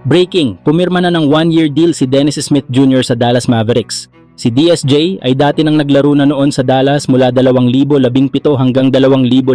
Breaking, pumirma na ng 1-year deal si Dennis Smith Jr. sa Dallas Mavericks. Si DSJ ay dati nang naglaro na noon sa Dallas mula 2017 hanggang 2019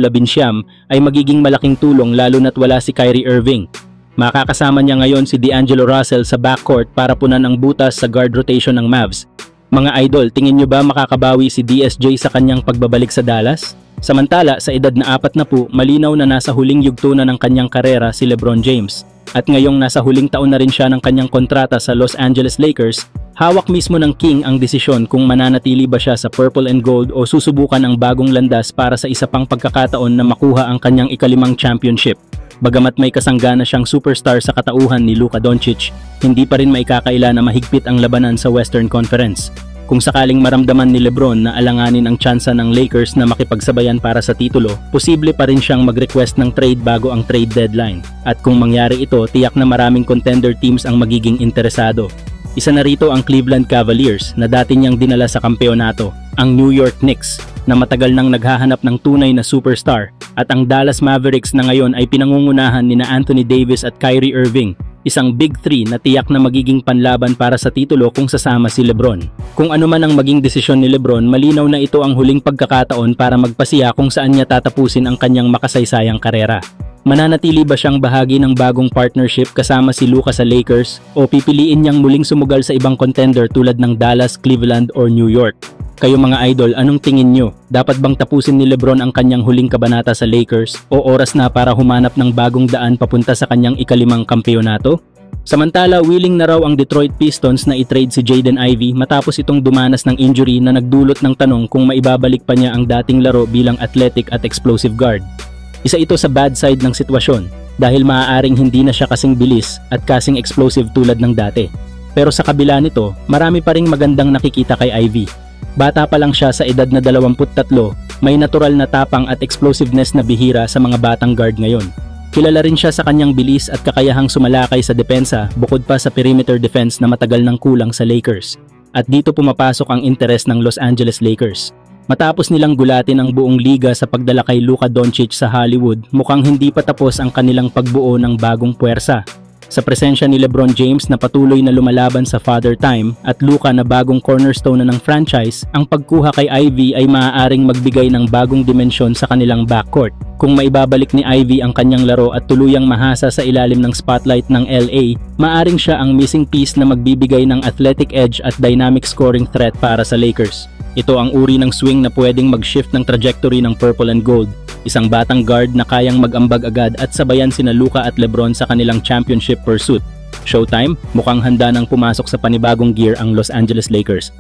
ay magiging malaking tulong lalo na't wala si Kyrie Irving. Makakasama niya ngayon si D'Angelo Russell sa backcourt para punan ang butas sa guard rotation ng Mavs. Mga idol, tingin nyo ba makakabawi si DSJ sa kanyang pagbabalik sa Dallas? Samantala, sa edad na 40, malinaw na nasa huling yugto na ng kanyang karera si LeBron James. At ngayong nasa huling taon na rin siya ng kanyang kontrata sa Los Angeles Lakers, hawak mismo ng King ang desisyon kung mananatili ba siya sa Purple and Gold o susubukan ang bagong landas para sa isa pang pagkakataon na makuha ang kanyang ika-5 championship. Bagamat may kasanggana siyang superstar sa katauhan ni Luka Doncic, hindi pa rin maikakaila na mahigpit ang labanan sa Western Conference. Kung sakaling maramdaman ni LeBron na alanganin ang tsansa ng Lakers na makipagsabayan para sa titulo, posible pa rin siyang mag-request ng trade bago ang trade deadline. At kung mangyari ito, tiyak na maraming contender teams ang magiging interesado. Isa na rito ang Cleveland Cavaliers na dati niyang dinala sa kampeonato, ang New York Knicks na matagal nang naghahanap ng tunay na superstar, at ang Dallas Mavericks na ngayon ay pinangungunahan ni Anthony Davis at Kyrie Irving, isang Big 3 na tiyak na magiging panlaban para sa titulo kung sasama si LeBron. Kung ano man ang maging desisyon ni LeBron, malinaw na ito ang huling pagkakataon para magpasiya kung saan niya tatapusin ang kanyang makasaysayang karera. Mananatili ba siyang bahagi ng bagong partnership kasama si Luka sa Lakers o pipiliin niyang muling sumugal sa ibang contender tulad ng Dallas, Cleveland or New York? Kayo mga idol, anong tingin nyo? Dapat bang tapusin ni LeBron ang kanyang huling kabanata sa Lakers o oras na para humanap ng bagong daan papunta sa kanyang ika-5 kampeonato? Samantala, willing na raw ang Detroit Pistons na i-trade si Jaden Ivey matapos itong dumanas ng injury na nagdulot ng tanong kung maibabalik pa niya ang dating laro bilang athletic at explosive guard. Isa ito sa bad side ng sitwasyon dahil maaaring hindi na siya kasing bilis at kasing explosive tulad ng dati. Pero sa kabila nito, marami pa ring magandang nakikita kay Ivey. Bata pa lang siya sa edad na 23, may natural na tapang at explosiveness na bihira sa mga batang guard ngayon. Kilala rin siya sa kanyang bilis at kakayahang sumalakay sa depensa bukod pa sa perimeter defense na matagal nang kulang sa Lakers. At dito pumapasok ang interes ng Los Angeles Lakers. Matapos nilang gulatin ang buong liga sa pagdala kay Luka Doncic sa Hollywood, mukhang hindi pa tapos ang kanilang pagbuo ng bagong puwersa. Sa presensya ni LeBron James na patuloy na lumalaban sa Father Time at Luka na bagong cornerstone na ng franchise, ang pagkuha kay Ivey ay maaaring magbigay ng bagong dimensyon sa kanilang backcourt. Kung maibabalik ni Ivey ang kanyang laro at tuluyang mahasa sa ilalim ng spotlight ng LA, maaaring siya ang missing piece na magbibigay ng athletic edge at dynamic scoring threat para sa Lakers. Ito ang uri ng swing na pwedeng mag-shift ng trajectory ng Purple and Gold. Isang batang guard na kayang mag-ambag agad at sabayan sina Luka at LeBron sa kanilang championship pursuit. Showtime, mukhang handa nang pumasok sa panibagong gear ang Los Angeles Lakers.